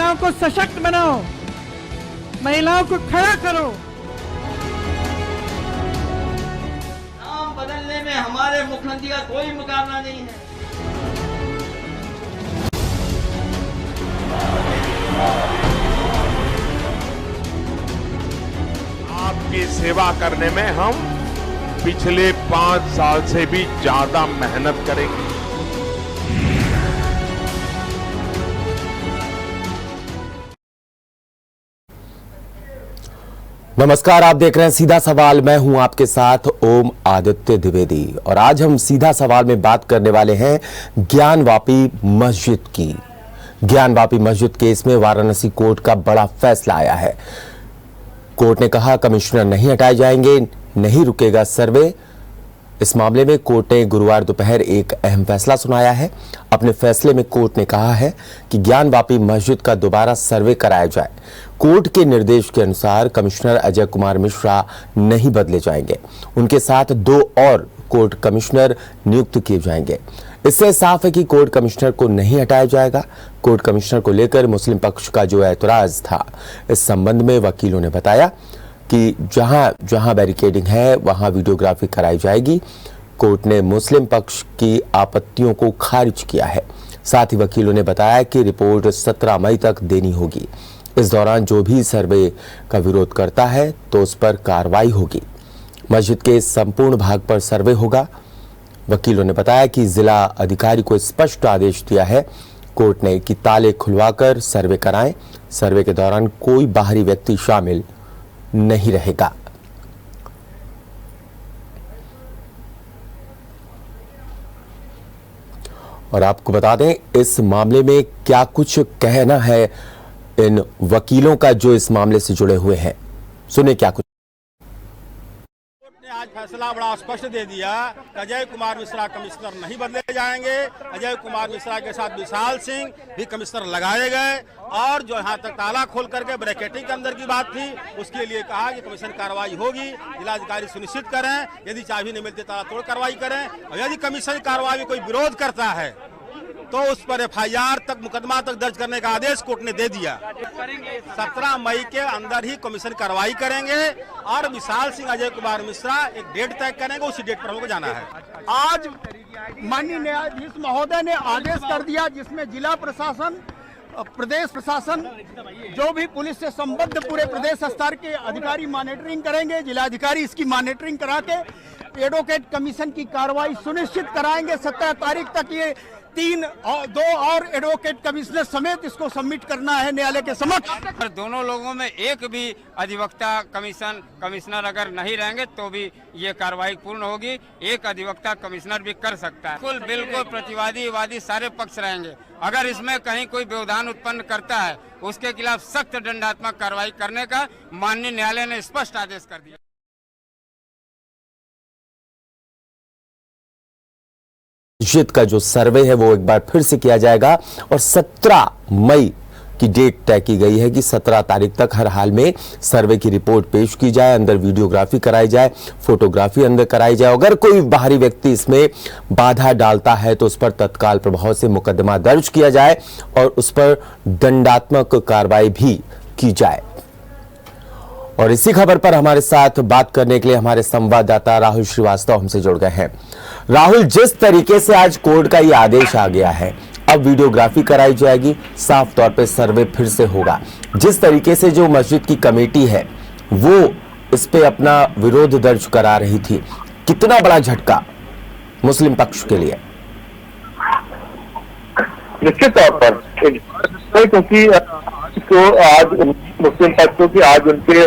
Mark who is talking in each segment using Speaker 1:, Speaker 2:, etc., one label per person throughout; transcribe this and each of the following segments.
Speaker 1: महिलाओं को सशक्त बनाओ, महिलाओं को खड़ा करो।
Speaker 2: नाम बदलने में हमारे मुख्यमंत्री का कोई मुकाबला नहीं है।
Speaker 3: आपकी सेवा करने में हम पिछले 5 साल से भी ज्यादा मेहनत करेंगे।
Speaker 4: नमस्कार, आप देख रहे हैं सीधा सवाल। मैं हूं आपके साथ ओम आदित्य द्विवेदी और आज हम सीधा सवाल में बात करने वाले हैं ज्ञानवापी मस्जिद की। ज्ञानवापी मस्जिद केस में वाराणसी कोर्ट का बड़ा फैसला आया है। कोर्ट ने कहा कमिश्नर नहीं हटाए जाएंगे, नहीं रुकेगा सर्वे। इस मामले में कोर्ट ने गुरुवार दोपहर एक अहम फैसला सुनाया है। अपने फैसले में कोर्ट ने कहा है कि ज्ञानवापी मस्जिद का दोबारा सर्वे कराया जाए। कोर्ट के निर्देश के अनुसार कमिश्नर अजय कुमार मिश्रा नहीं बदले जाएंगे, उनके साथ 2 और कोर्ट कमिश्नर नियुक्त किए जाएंगे। इससे साफ है कि कोर्ट कमिश्नर को नहीं हटाया जाएगा। कोर्ट कमिश्नर को लेकर मुस्लिम पक्ष का जो ऐतराज था, इस संबंध में वकीलों ने बताया कि जहां जहां बैरिकेडिंग है वहां वीडियोग्राफी कराई जाएगी। कोर्ट ने मुस्लिम पक्ष की आपत्तियों को खारिज किया है। साथ ही वकीलों ने बताया कि रिपोर्ट 17 मई तक देनी होगी। इस दौरान जो भी सर्वे का विरोध करता है तो उस पर कार्रवाई होगी। मस्जिद के संपूर्ण भाग पर सर्वे होगा। वकीलों ने बताया कि जिला अधिकारी को स्पष्ट आदेश दिया है कोर्ट ने कि ताले खुलवाकर सर्वे कराएं। सर्वे के दौरान कोई बाहरी व्यक्ति शामिल नहीं रहेगा। और आपको बता दें इस मामले में क्या कुछ कहना है इन वकीलों का जो इस मामले से जुड़े हुए हैं। सुने क्या कुछ।
Speaker 5: कोर्ट ने आज फैसला बड़ा स्पष्ट दे दिया कि अजय कुमार मिश्रा कमिश्नर नहीं बदले जाएंगे। अजय कुमार मिश्रा के साथ विशाल सिंह भी कमिश्नर लगाए गए और जो यहाँ तक ताला खोल करके ब्रैकेटिंग के अंदर की बात थी उसके लिए कहा कि कमीशन कार्रवाई होगी। जिलाधिकारी सुनिश्चित करें, यदि चाबी नहीं मिलती ताला तोड़ कार्रवाई करें और यदि कमीशन कार्रवाई में कोई विरोध करता है तो उस पर FIR तक मुकदमा तक दर्ज करने का आदेश कोर्ट ने दे दिया। 17 मई के अंदर ही कमीशन कार्रवाई करेंगे और विशाल सिंह अजय कुमार मिश्रा एक डेट तय करेंगे, उसी डेट पर हमको जाना है।
Speaker 6: आज माननीय न्यायाधीश महोदय ने आदेश कर दिया जिसमें जिला प्रशासन, प्रदेश प्रशासन, जो भी पुलिस से संबद्ध पूरे प्रदेश स्तर के अधिकारी मॉनिटरिंग करेंगे। जिलाधिकारी इसकी मॉनिटरिंग करा के एडवोकेट कमीशन की कार्रवाई सुनिश्चित कराएंगे। 17 तारीख तक ये 2 और एडवोकेट कमिश्नर समेत इसको सबमिट करना है न्यायालय के समक्ष।
Speaker 7: दोनों लोगों में एक भी अधिवक्ता कमिश्नर अगर नहीं रहेंगे तो भी ये कार्रवाई पूर्ण होगी। एक अधिवक्ता कमिश्नर भी कर सकता है। बिल्कुल प्रतिवादी वादी सारे पक्ष रहेंगे। अगर इसमें कहीं कोई व्यवधान उत्पन्न करता है उसके खिलाफ सख्त दंडात्मक कार्रवाई करने का माननीय न्यायालय ने स्पष्ट आदेश कर दिया।
Speaker 4: मस्जिद का जो सर्वे है वो एक बार फिर से किया जाएगा और 17 मई की डेट तय की गई है कि 17 तारीख तक हर हाल में सर्वे की रिपोर्ट पेश की जाए, अंदर वीडियोग्राफी कराई जाए, फोटोग्राफी अंदर कराई जाए। अगर कोई बाहरी व्यक्ति इसमें बाधा डालता है तो उस पर तत्काल प्रभाव से मुकदमा दर्ज किया जाए और उस पर दंडात्मक कार्रवाई भी की जाए। और इसी खबर पर हमारे साथ बात करने के लिए हमारे संवाददाता राहुल श्रीवास्तव हमसे जुड़ गए हैं। राहुल, जिस तरीके से आज कोर्ट का ये आदेश आ गया है, अब वीडियोग्राफी कराई जाएगी, साफ तौर पे सर्वे फिर से होगा। जिस तरीके से जो मस्जिद की कमेटी है वो इस पे अपना विरोध दर्ज करा रही थी, कितना बड़ा झटका मुस्लिम पक्ष के लिए?
Speaker 8: निश्चित तौर पर क्योंकि तो आज मुस्लिम पक्षों की आज उनके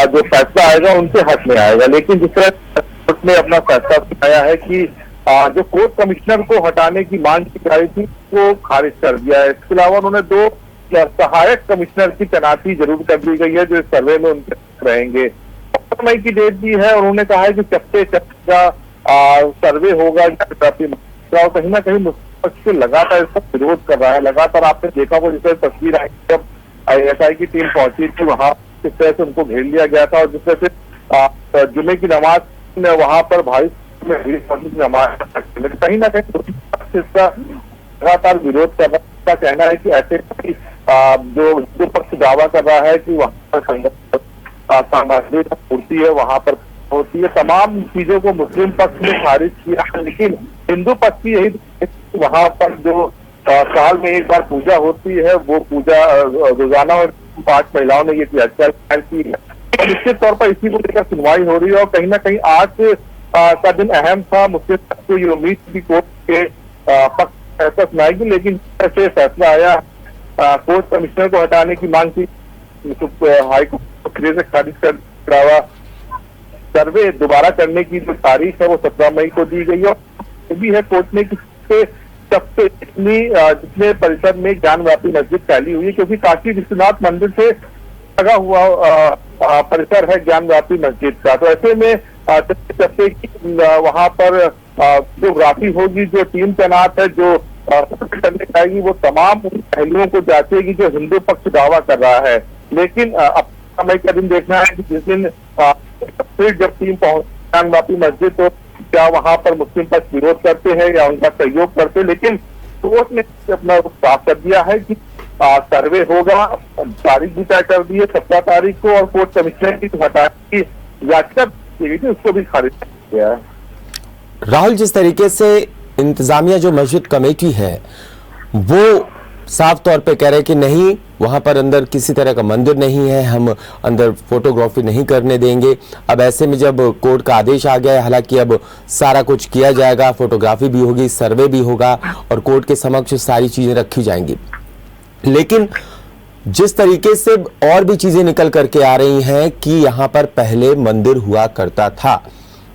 Speaker 8: जो फैसला आएगा उनके हक में आएगा। लेकिन जिस तरह कोर्ट ने अपना फैसला सुनाया है कि जो कोर्ट कमिश्नर को हटाने की मांग की जा रही थी वो खारिज कर दिया है। इसके अलावा उन्होंने 2 सहायक कमिश्नर की तैनाती जरूर कर दी गई है जो इस सर्वे में उनके रहेंगे। 17 मई की डेट दी है और उन्होंने कहा है कि चप्पे का सर्वे होगा। कहीं ना कहीं मुस्लिम पक्ष से लगातार इसका विरोध कर रहा है। लगातार आपने देखा वो जिस तरह तस्वीर आई जब ISI की टीम पहुंची थी वहां किस तरह से उनको घेर लिया गया था और जिस तरह से जुमे की नमाज में वहां पर भारी नमाज कहीं ना कहीं इसका लगातार विरोध कर रहा है। कहना है कि ऐसे जो पक्ष दावा कर रहा है कि वहां पर सामग्री पूर्ति है, वहां पर होती है, तमाम चीजों को मुस्लिम पक्ष ने खारिज किया है। लेकिन हिंदू पक्ष की यही वहां पर जो साल में एक बार पूजा होती है, वो पूजा रोजाना और 5 महिलाओं ने ये याचिका की है और निश्चित तौर पर इसी को लेकर सुनवाई हो रही है। और कहीं ना कहीं आज का दिन अहम था। मुस्लिम पक्ष को ये उम्मीद थी कोर्ट के पक्ष फैसला सुनाएगी, लेकिन ऐसे फैसला आया कोर्ट कमिश्नर को हटाने की मांग की, हाईकोर्ट फिर से खारिज कर दावा सर्वे दोबारा करने की जो तारीख है वो 17 मई को दी गई है। ये भी है कोर्ट ने कि सबसे इतनी जितने परिसर में ज्ञानवापी मस्जिद फैली हुई है, क्योंकि काशी विश्वनाथ मंदिर से लगा हुआ परिसर है ज्ञानवापी मस्जिद का। तो ऐसे में वहां पर वीडियोग्राफी होगी, जो टीम तैनात है जो करने जाएगी, वो तमाम पहलुओं को जांचेगी जो हिंदू पक्ष दावा कर रहा है। लेकिन अब समय का दिन देखना है कि जिस दिन फिर जब टीम पहुंच ज्ञानवापी मस्जिद, तो क्या वहां पर मुस्लिम पक्ष विरोध करते हैं या उनका सहयोग करते हैं। लेकिन कोर्ट ने अपना साफ कर दिया है कि सर्वे होगा, तारीख भी तय कर दी है 17 तारीख को, और कोर्ट कमिश्नर की हटाने की याचिका थी उसको भी खारिज किया है।
Speaker 4: राहुल, जिस तरीके से इंतजामिया जो मस्जिद कमेटी है वो साफ तौर पे कह रहे हैं कि नहीं, वहां पर अंदर किसी तरह का मंदिर नहीं है, हम अंदर फोटोग्राफी नहीं करने देंगे। अब ऐसे में जब कोर्ट का आदेश आ गया है, हालांकि अब सारा कुछ किया जाएगा, फोटोग्राफी भी होगी, सर्वे भी होगा और कोर्ट के समक्ष सारी चीजें रखी जाएंगी। लेकिन जिस तरीके से और भी चीजें निकल करके आ रही हैं कि यहां पर पहले मंदिर हुआ करता था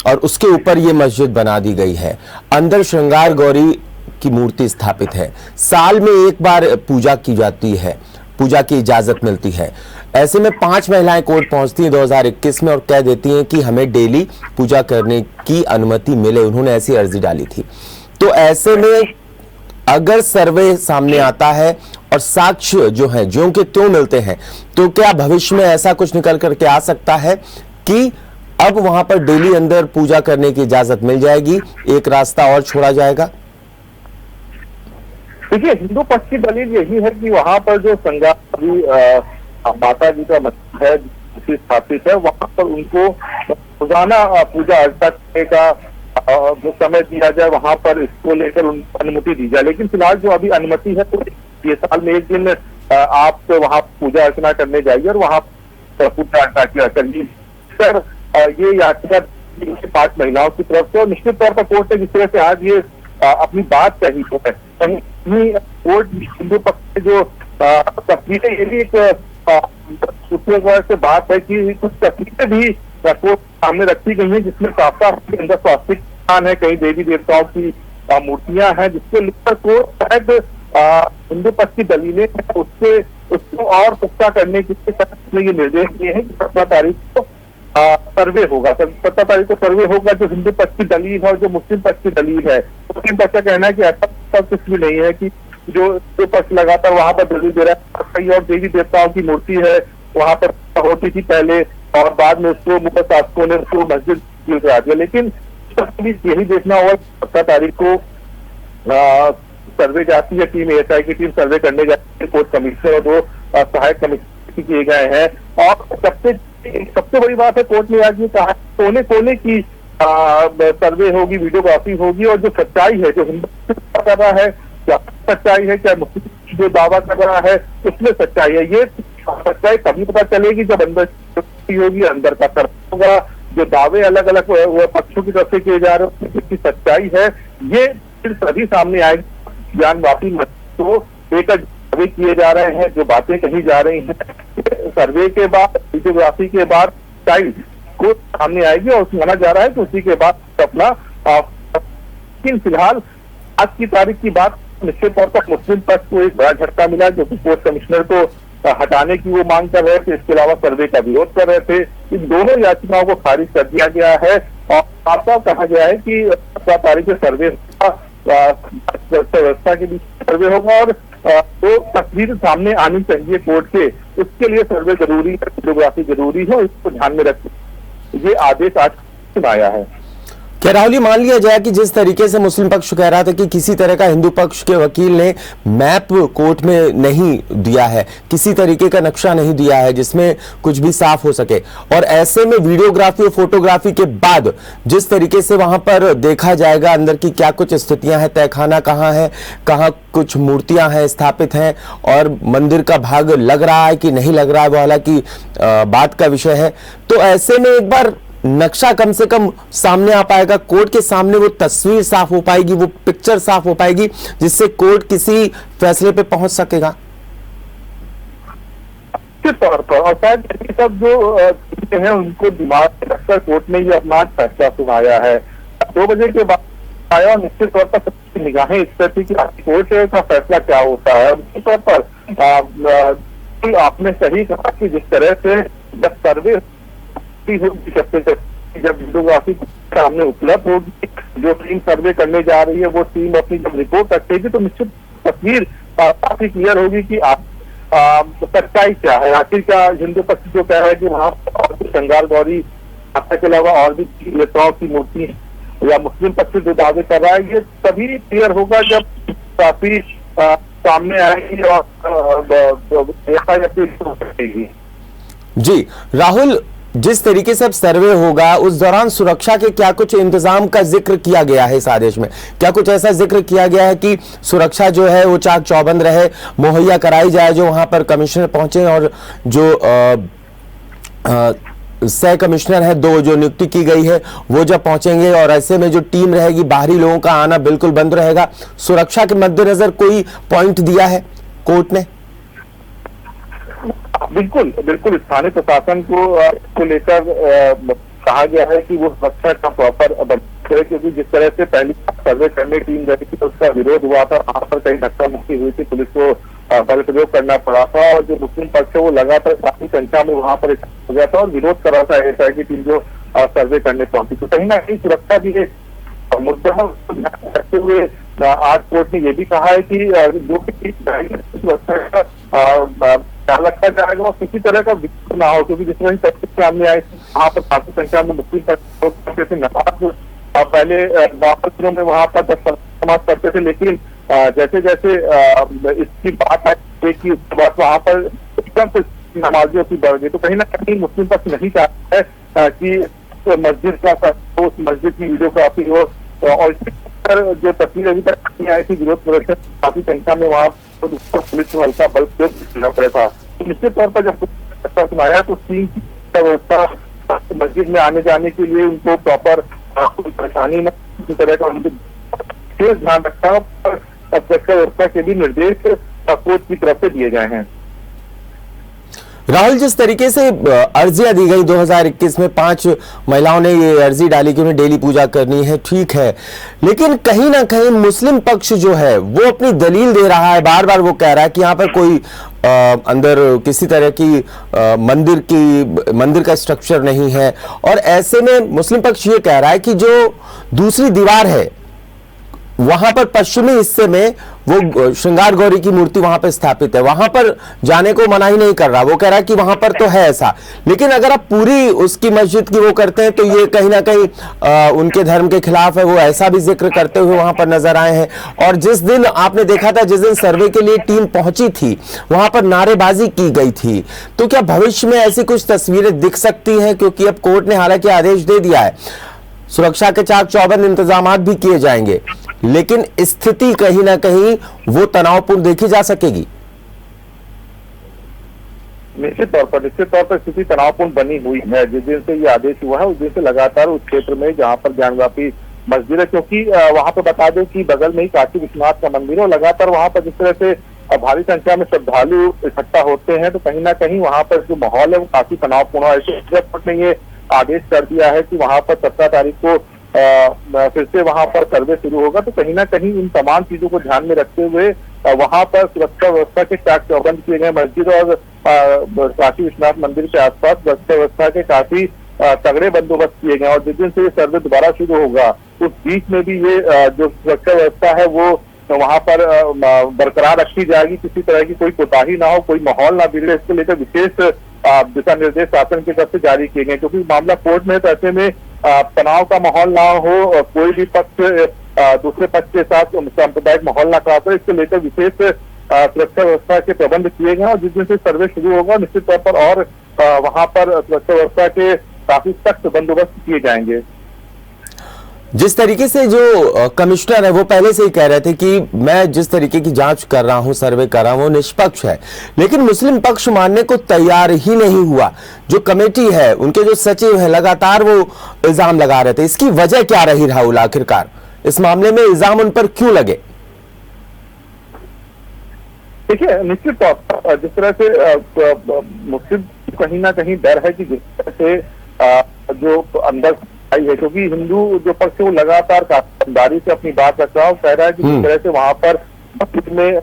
Speaker 4: और उसके ऊपर ये मस्जिद बना दी गई है, अंदर श्रृंगार गौरी की मूर्ति स्थापित है, साल में एक बार पूजा की जाती है, पूजा की इजाजत मिलती है। ऐसे में 5 महिलाएं कोर्ट पहुंचती हैं 2021 में और कह देती हैं कि हमें डेली पूजा करने की अनुमति मिले, उन्होंने ऐसी अर्जी डाली थी। तो ऐसे में अगर सर्वे सामने आता है और साक्ष्य जो है ज्यों के त्यों मिलते हैं, तो क्या भविष्य में ऐसा कुछ निकल करके आ सकता है कि अब वहां पर डेली अंदर पूजा करने की इजाजत मिल जाएगी, एक रास्ता और छोड़ा जाएगा?
Speaker 8: देखिए, हिंदू पक्ष की दलील यही है कि वहां पर जो संगारी माता जी का मंदिर है स्थापित है, वहां पर उनको रोजाना पूजा अर्चना करने का जो समय दिया जाए, वहां पर इसको लेकर उनको अनुमति दी जाए। लेकिन फिलहाल जो अभी अनुमति है, तो ये साल में एक दिन आप वहां पूजा अर्चना करने जाइए और वहां पूजा अर्चना करिए। सर, ये याचिका 5 महिलाओं की तरफ से, और निश्चित तौर पर कोर्ट ने जिस तरह से आज ये अपनी बात कही तो है, कोर्ट हिंदू पक्ष जो तस्वीरें, ये भी एक सुप्रीम से बात है कि कुछ तस्वीरें भी कोर्ट सामने रखी गई है जिसमें साफ के अंदर स्वास्तिक है, कई देवी देवताओं की मूर्तियां हैं, जिसको लेकर कोर्ट शायद हिंदू पक्ष की दलीलें उसको और पुख्ता करने के लिए ये निर्देश दिए हैं कि 17 तारीख को सर्वे होगा। 17 तारीख को सर्वे होगा। जो हिंदू पक्ष की दलील है और जो मुस्लिम पक्ष की दलील है, मुस्लिम पक्ष का कहना है कि ऐसा कुछ भी नहीं है कि जो पक्ष लगातार वहां पर दलील दे रहा है, कई और देवी देवताओं की मूर्ति है वहां पर होती थी पहले, और बाद में उसको मुगल शासकों ने उसको मस्जिद करा दिया। लेकिन यही देखना होगा 17 तारीख को सर्वे जाती है, टीम एएसआई की टीम सर्वे करने जाती है, कोर्ट कमिश्नर और 2 सहायक कमिश्नर किए गए हैं। और सबसे बड़ी बात है, कोर्ट ने आज ये कहा कोने कोने की सर्वे होगी, वीडियोग्राफी होगी, और जो सच्चाई है, जो हिंदू कर रहा है क्या सच्चाई है, क्या मुस्लिम जो दावा कर रहा है उसमें सच्चाई है, ये सच्चाई तभी पता चलेगी जब अंदर होगी, अंदर का सर्वे होगा। जो दावे अलग अलग पक्षों की तरफ से किए जा रहे हैं उसकी सच्चाई है, ये फिर सभी सामने आएगी। ज्ञानवापी मस्जिद तो एक दावे किए जा रहे हैं, जो बातें कही जा रही हैं, सर्वे के बाद, वीडियोग्राफी के बाद सच्चाई को सामने आएगी और माना जा रहा है कि उसी के बाद अपना। लेकिन फिलहाल आज की तारीख की बात, निश्चित तौर पर मुस्लिम पक्ष को एक बड़ा झटका मिला, जो कि कोर्ट कमिश्नर को हटाने की वो मांग कर रहे थे, इसके अलावा सर्वे का विरोध कर रहे थे। इन दोनों याचिकाओं को खारिज कर दिया गया है और साफ साफ कहा गया है कि 17 तारीख से सर्वे व्यवस्था के बीच सर्वे होगा और तो तस्वीर सामने आनी चाहिए कोर्ट के, उसके लिए सर्वे जरूरी है, वीडियोग्राफी जरूरी है, इसको ध्यान में रखते ये आदेश आज सुनाया है।
Speaker 4: क्या राहुल, ये मान लिया जाए कि जिस तरीके से मुस्लिम पक्ष कह रहा था कि किसी तरह का हिंदू पक्ष के वकील ने मैप कोर्ट में नहीं दिया है, किसी तरीके का नक्शा नहीं दिया है जिसमें कुछ भी साफ हो सके, और ऐसे में वीडियोग्राफी और फोटोग्राफी के बाद जिस तरीके से वहां पर देखा जाएगा अंदर की क्या कुछ स्थितियां हैं, तहखाना कहाँ है, कहाँ कुछ मूर्तियां हैं स्थापित हैं, और मंदिर का भाग लग रहा है कि नहीं लग रहा है, वो हालांकि बात का विषय है। तो ऐसे में एक बार नक्शा कम से कम सामने आ पाएगा, कोर्ट के सामने वो तस्वीर साफ हो पाएगी, वो पिक्चर साफ हो पाएगी, जिससे कोर्ट किसी फैसले पे पहुंच सकेगा
Speaker 8: के तौर पर। और शायद ये सब जो चीजें हैं उनको दिमाग में रखकर कोर्ट ने ये अपना फैसला सुनाया है। 2 बजे के बाद आया और निश्चित तौर पर सबकी निगाहें इस पर थी कि कोर्ट का फैसला क्या होता है। निश्चित तौर पर आपने सही कहा कि जिस तरह से जब सर्वे जब वीडियोग्राफी सामने उपलब्ध होगी, जो टीम सर्वे करने जा रही है वो टीम अपनी जब रिपोर्ट रखेगी तो निश्चित तस्वीर काफी क्लियर होगी कि आप सच्चाई क्या है। आखिर क्या हिंदू पक्ष जो कह रहा है कि वहाँ और भी श्रृंगार गौरी माता के अलावा और भी देवताओं की मूर्ति, या मुस्लिम पक्ष जो दावे कर रहा है, ये तभी क्लियर होगा जब काफी सामने आएगी और
Speaker 4: जी। राहुल, जिस तरीके से अब सर्वे होगा उस दौरान सुरक्षा के क्या कुछ इंतजाम का जिक्र किया गया है इस आदेश में? क्या कुछ ऐसा जिक्र किया गया है कि सुरक्षा जो है वो चाक चौबंद रहे, मुहैया कराई जाए, जो वहां पर कमिश्नर पहुंचे और जो सह कमिश्नर है 2 जो नियुक्ति की गई है वो जब पहुंचेंगे, और ऐसे में जो टीम रहेगी बाहरी लोगों का आना बिल्कुल बंद रहेगा, सुरक्षा के मद्देनजर कोई पॉइंट दिया है कोर्ट ने?
Speaker 8: बिल्कुल बिल्कुल, स्थानीय प्रशासन को लेकर कहा गया है कि वो सुरक्षा का प्रॉपर करे, क्योंकि जिस तरह से पहली सर्वे करने टीम गई थी तो उसका विरोध हुआ था, वहां पर कहीं धक्का मुक्की हुई थी, पुलिस को बल प्रयोग करना पड़ा था, और जो मुस्लिम पक्ष है वो लगातार काफी संख्या में वहां पर हो गया था और विरोध कर रहा था ऐसा की टीम जो सर्वे करने पहुंची। तो कहीं ना कहीं सुरक्षा भी एक मुद्दा रखते हुए आज कोर्ट ने ये भी कहा है कि जो भी सुरक्षा का ख्याल रखा जाएगा और किसी तरह का विरोध ना हो, क्योंकि जिस तरह तथ्य सामने आए वहाँ पर काफी संख्या में मुस्लिम पक्ष नमाज पहले वापस दिनों में वहाँ पर 10 नमाज पढ़ते थे, लेकिन जैसे जैसे इसकी बात आई कि उसके बाद वहाँ पर एकदम से नमाजियों की बढ़ गई। तो कहीं ना कहीं मुस्लिम पक्ष नहीं चाहता है कि मस्जिद का उस मस्जिद की वीडियोग्राफी हो, और जो तस्वीर अभी तक नहीं आई थी विरोध प्रदर्शन काफी संख्या में वहाँ पुलिस को हल्का बल प्रयोग करना पड़ा था। तो निश्चित तौर पर जब सुनाया तो टीम की व्यवस्था मस्जिद में आने जाने के लिए उनको प्रॉपर कोई परेशानी न किसी तरह का उनके विशेष ध्यान रखना और सुरक्षा व्यवस्था के भी निर्देश कोर्ट की तरफ से दिए गए हैं।
Speaker 4: राहुल, जिस तरीके से अर्जियां दी गई 2021 में 5 महिलाओं ने ये अर्जी डाली कि उन्हें डेली पूजा करनी है, ठीक है, लेकिन कहीं ना कहीं मुस्लिम पक्ष जो है वो अपनी दलील दे रहा है, बार बार वो कह रहा है कि यहाँ पर कोई अंदर किसी तरह की मंदिर का स्ट्रक्चर नहीं है, और ऐसे में मुस्लिम पक्ष ये कह रहा है कि जो दूसरी दीवार है वहां पर पश्चिमी हिस्से में वो श्रृंगार गौरी की मूर्ति वहां पर स्थापित है, वहां पर जाने को मना ही नहीं कर रहा, वो कह रहा है कि वहां पर तो है ऐसा, लेकिन अगर आप पूरी उसकी मस्जिद की वो करते हैं तो ये कहीं ना कहीं उनके धर्म के खिलाफ है, वो ऐसा भी जिक्र करते हुए वहां पर नजर आए हैं। और जिस दिन आपने देखा था, जिस दिन सर्वे के लिए टीम पहुंची थी वहां पर नारेबाजी की गई थी, तो क्या भविष्य में ऐसी कुछ तस्वीरें दिख सकती हैं? क्योंकि अब कोर्ट ने हालांकि आदेश दे दिया है, सुरक्षा के चाक चौबंद इंतजाम भी किए जाएंगे, लेकिन स्थिति कहीं ना कहीं वो तनावपूर्ण देखी जा सकेगी।
Speaker 8: निश्चित तौर पर स्थिति तनावपूर्ण बनी हुई है। जिस दिन से ये आदेश हुआ है उस दिन से लगातार उस क्षेत्र में जहाँ पर ज्ञानव्यापी मस्जिद है, क्योंकि वहां पर बता दें कि बगल में ही काशी विश्वनाथ का मंदिर है, और लगातार वहां पर जिस तरह से भारी संख्या में श्रद्धालु इकट्ठा होते हैं तो कहीं ना कहीं वहां पर जो माहौल है वो काफी तनावपूर्ण है। कोर्ट ने ये आदेश कर दिया है कि वहां पर 17 तारीख को फिर से वहां पर सर्वे शुरू होगा, तो कहीं ना कहीं इन तमाम चीजों को ध्यान में रखते हुए वहां पर सुरक्षा व्यवस्था के चाक चौबंद किए गए। मस्जिद और काशी विश्वनाथ मंदिर के आसपास सुरक्षा व्यवस्था के काफी तगड़े बंदोबस्त किए गए, और जिस दिन से ये सर्वे दोबारा शुरू होगा उस बीच में भी ये जो सुरक्षा व्यवस्था है वो वहां पर बरकरार रखी जाएगी, किसी तरह की कोई कोताही ना हो, कोई माहौल ना बिगड़े, इसको लेकर विशेष दिशा निर्देश शासन की तरफ से जारी किए गए, क्योंकि मामला कोर्ट में, तो ऐसे में तनाव का माहौल ना हो, कोई भी पक्ष दूसरे पक्ष के साथ सांप्रदायिक माहौल ना खराब हो, इसको लेकर विशेष सुरक्षा व्यवस्था के प्रबंध किए गए। और जिस दिन से सर्वे शुरू होगा निश्चित तौर पर और वहां पर सुरक्षा व्यवस्था के काफी सख्त बंदोबस्त किए जाएंगे।
Speaker 4: जिस तरीके से जो कमिश्नर है वो पहले से ही कह रहे थे कि मैं जिस तरीके की जांच कर रहा हूं, सर्वे कर रहा हूं, वो निष्पक्ष है, लेकिन मुस्लिम पक्ष मानने को तैयार ही नहीं हुआ। जो कमेटी है, उनके जो सचिव है, लगातार वो इल्जाम लगा रहे थे। इसकी वजह क्या रही राहुल? आखिरकार इस मामले में इल्जाम उन पर क्यों लगे?
Speaker 8: देखिए, निश्चित तौर पर जिस तरह से मुस्लिम कहीं ना कहीं डर है कि जिस तरह से जो अंदर आई है, क्योंकि हिंदू जो पक्ष है वो लगातार ईमानदारी से अपनी बात रख रहा है, कह रहा है कि जिस तरह से वहां पर मस्जिद में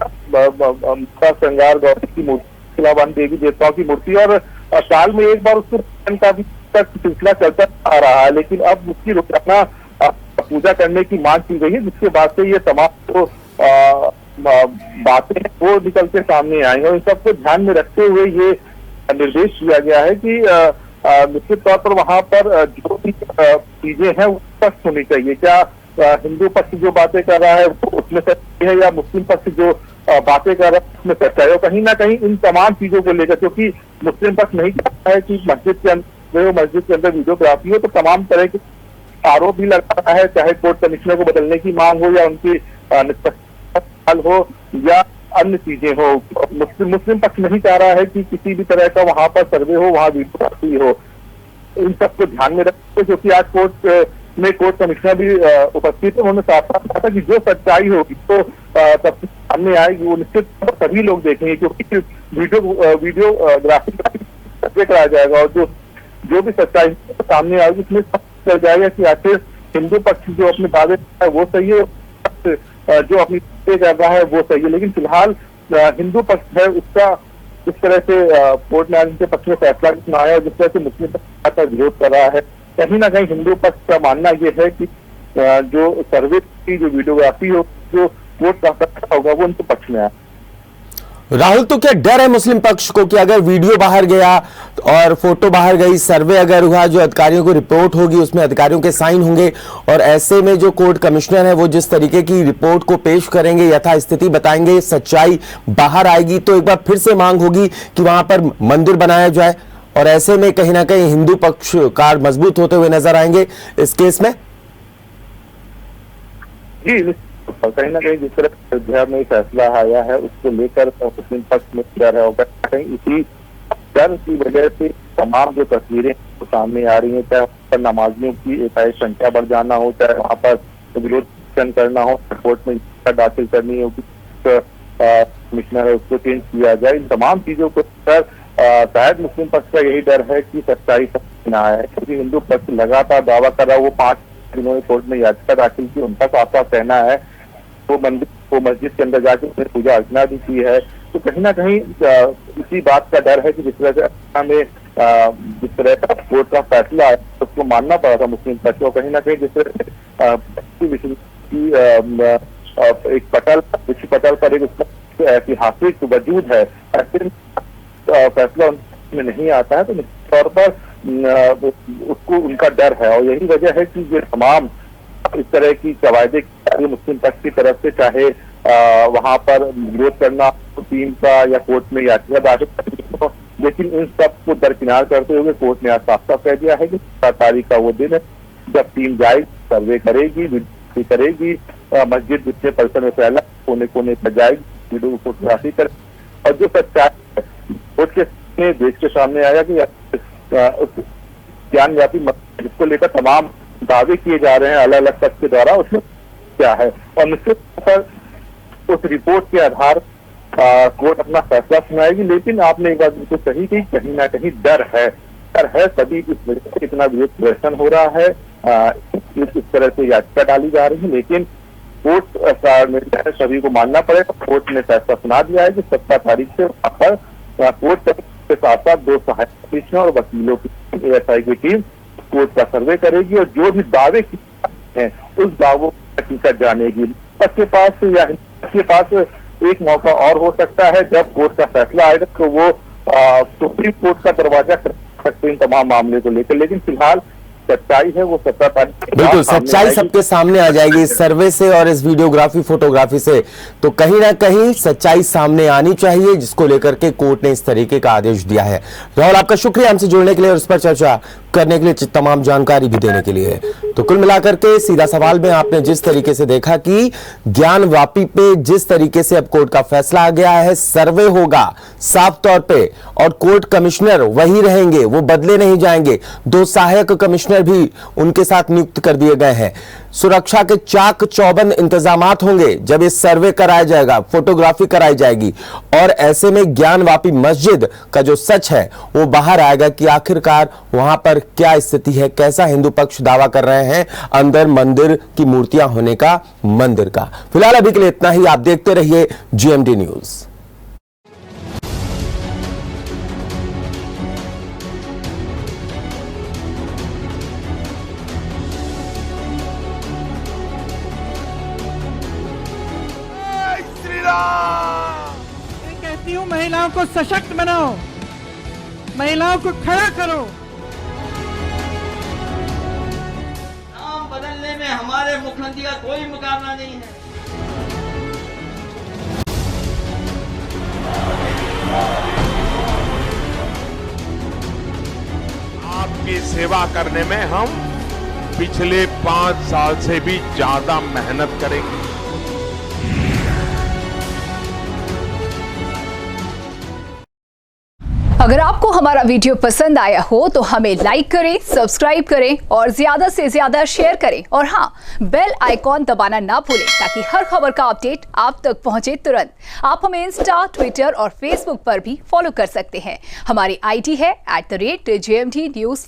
Speaker 8: श्रृंगार गौरी की मूर्ति, देवी देवताओं की मूर्ति, और साल में एक बार उसको का भी सिलसिला चलता आ रहा है, लेकिन अब उसकी रोजाना पूजा करने की मांग की गई है, जिसके बाद से ये तमाम जो बातें वो निकल के सामने आई हैं। इन सबको ध्यान में रखते हुए ये निर्देश दिया गया है कि निश्चित तौर पर वहां पर जो भी चीजें हैं वो स्पष्ट होनी चाहिए। क्या हिंदू पक्ष जो बातें कर रहा है वो उसमें सच्चाई है, या मुस्लिम पक्ष जो बातें कर रहा है उसमें सच्चाई है? कहीं ना कहीं इन तमाम चीजों को लेकर, क्योंकि मुस्लिम पक्ष नहीं चाहता है कि मस्जिद के अंदर वीडियोग्राफी हो, तो तमाम तरह के आरोप भी लगा रहा है, चाहे कोर्ट कमिश्नर को बदलने की मांग हो, या उनकी निष्पक्षता हो, या अन्य चीजें हो। मुस्लिम पक्ष नहीं चाह रहा है कि किसी भी तरह का वहां पर सर्वे हो, वहां वीडियोग्राफी हो। इन सबको ध्यान में रखते, क्योंकि आज कोर्ट में कोर्ट कमिश्नर भी उपस्थित है, उन्होंने साफ साफ कहा था कि जो सच्चाई होगी तो तब सामने आएगी, वो निश्चित सभी लोग देखेंगे, क्योंकि वीडियोग्राफी सर्वे कराया जाएगा, और जो भी सच्चाई सामने आएगी उसमें चल जाएगा कि आखिर हिंदू पक्ष जो अपने दावे है वो सही है, जो अपनी कर रहा है वो सही है। लेकिन फिलहाल हिंदू पक्ष है उसका इस तरह से कोर्ट ने आज उनके पक्ष में फैसला सुनाया, और जिस तरह से मुस्लिम पक्ष का विरोध कर रहा है, कहीं ना कहीं हिंदू पक्ष का मानना यह है कि जो सर्वे की जो वीडियोग्राफी हो, जो कोर्ट का फैसला होगा वो उनके पक्ष में आया।
Speaker 4: राहुल, तो क्या डर है मुस्लिम पक्ष को कि अगर वीडियो बाहर गया और फोटो बाहर गई, सर्वे अगर हुआ, जो अधिकारियों को रिपोर्ट होगी उसमें अधिकारियों के साइन होंगे, और ऐसे में जो कोर्ट कमिश्नर है वो जिस तरीके की रिपोर्ट को पेश करेंगे, यथा स्थिति बताएंगे, सच्चाई बाहर आएगी, तो एक बार फिर से मांग होगी कि वहां पर मंदिर बनाया जाए, और ऐसे में कहीं ना कहीं हिंदू पक्षकार मजबूत होते हुए नजर आएंगे इस केस में?
Speaker 8: जी, कहीं ना कहीं जिस तरह अयोध्या में फैसला आया है उसको लेकर मुस्लिम पक्ष में डर है, और कहीं इसी डर की वजह से तमाम जो तस्वीरें तो सामने आ रही हैं, चाहे नमाजियों की एकाएक संख्या बढ़ जाना हो, चाहे वहां पर विरोध करना हो, कोर्ट में दाखिल करनी हो, कमिश्नर है उसको चेंज किया जाए, इन तमाम चीजों को शायद मुस्लिम पक्ष का यही डर है कि सच्चाई न आए, क्योंकि हिंदू पक्ष लगातार दावा कर रहा है। वो 5 दिनों में कोर्ट में याचिका दाखिल की, उनका साफ साफ कहना है वो मस्जिद के अंदर जाकर उसने पूजा अर्चना भी की है। तो कहीं ना कहीं इसी बात का डर है कि जिस तरह से में जिस तरह का कोर्ट का फैसला है उसको मानना पड़ा था मुस्लिम पक्ष को, कहीं ना कहीं जिस तरह एक विश्व पटल पर एक ऐतिहासिक वजूद है, ऐसे फैसला उनमें नहीं आता है, तो निश्चित तौर पर उसको उनका डर है। और यही वजह है कि ये तमाम इस तरह की कवायदे मुस्लिम पक्ष की तरफ से, चाहे वहां पर विरोध करना टीम का या कोर्ट में याचिका दाखिल करनी, लेकिन इन सब को दरकिनार करते हुए कोर्ट ने आज साफ साफ कह दिया है कि 7 तारीख का वो दिन है जब टीम जाएगी, सर्वे करेगी, मस्जिद जितने परिसर में फैला कोने कोने पर जाएगी, वीडियो फोटोग्राफी करे, और जो सच्चाई कोर्ट के देश के सामने आया कि ज्ञानव्यापी जिसको लेकर तमाम दावे किए जा रहे हैं अलग अलग पक्ष के द्वारा, उसमें क्या है, और निश्चित तौर पर उस रिपोर्ट के आधार कोर्ट अपना फैसला सुनाएगी। लेकिन आपने एक बात बिल्कुल सही की, कहीं ना कहीं डर है सभी, इस वजह से इतना विरोध प्रदर्शन हो रहा है, इस तरह से याचिका डाली जा रही है, लेकिन कोर्ट का निर्णय सभी को मानना पड़ेगा। कोर्ट ने फैसला सुना दिया है कि 17 तारीख से वहां पर कोर्ट के साथ साथ 2 सहायक कमिश्नर और वकीलों की ASI की टीम कोर्ट का सर्वे करेगी, और जो भी दावे हैं उस दावों की हकीकत जानेगी। के पास या के पास एक मौका और हो सकता है, जब कोर्ट का फैसला आएगा तो वो सुप्रीम कोर्ट का दरवाजा खटखटा सकते हैं इन तमाम मामले को लेकर। लेकिन फिलहाल सच्चाई है वो 17 तारीख के बाद
Speaker 4: बिल्कुल
Speaker 8: सामने
Speaker 4: सच्चाई
Speaker 8: आएगी।
Speaker 4: सबके सामने आ जाएगी इस सर्वे से और इस वीडियोग्राफी फोटोग्राफी से। तो कहीं ना कहीं सच्चाई सामने आनी चाहिए, जिसको लेकर के कोर्ट ने इस तरीके का आदेश दिया है। राहुल, आपका शुक्रिया हमसे जुड़ने के लिए और इस पर चर्चा करने के लिए, तमाम जानकारी भी देने के लिए। तो कुल मिलाकर के सीधा सवाल में आपने जिस तरीके से देखा कि ज्ञान वापी पे जिस तरीके से अब कोर्ट का फैसला आ गया है, सर्वे होगा साफ तौर पे और कोर्ट कमिश्नर वही रहेंगे, वो बदले नहीं जाएंगे। 2 सहायक कमिश्नर भी उनके साथ नियुक्त कर दिए गए हैं। सुरक्षा के चाक चौबंद इंतजामात होंगे जब ये सर्वे कराया जाएगा, फोटोग्राफी कराई जाएगी और ऐसे में ज्ञान वापी मस्जिद का जो सच है वो बाहर आएगा कि आखिरकार वहां पर क्या स्थिति है, कैसा हिंदू पक्ष दावा कर रहे हैं अंदर मंदिर की मूर्तियां होने का, मंदिर का। फिलहाल अभी के लिए इतना ही। आप देखते रहिए GMT न्यूज।
Speaker 1: मैं कहती हूँ महिलाओं को सशक्त बनाओ, महिलाओं को खड़ा करो।
Speaker 2: नाम बदलने में हमारे मुख्यमंत्री का कोई मुकाबला नहीं है।
Speaker 3: आपकी सेवा करने में हम पिछले 5 साल से भी ज्यादा मेहनत करेंगे।
Speaker 9: अगर आपको हमारा वीडियो पसंद आया हो तो हमें लाइक करें, सब्सक्राइब करें और ज्यादा से ज्यादा शेयर करें। और हाँ, बेल आइकॉन दबाना ना भूलें ताकि हर खबर का अपडेट आप तक पहुंचे तुरंत। आप हमें इंस्टा, ट्विटर और फेसबुक पर भी फॉलो कर सकते हैं। हमारी ID है @GMT News।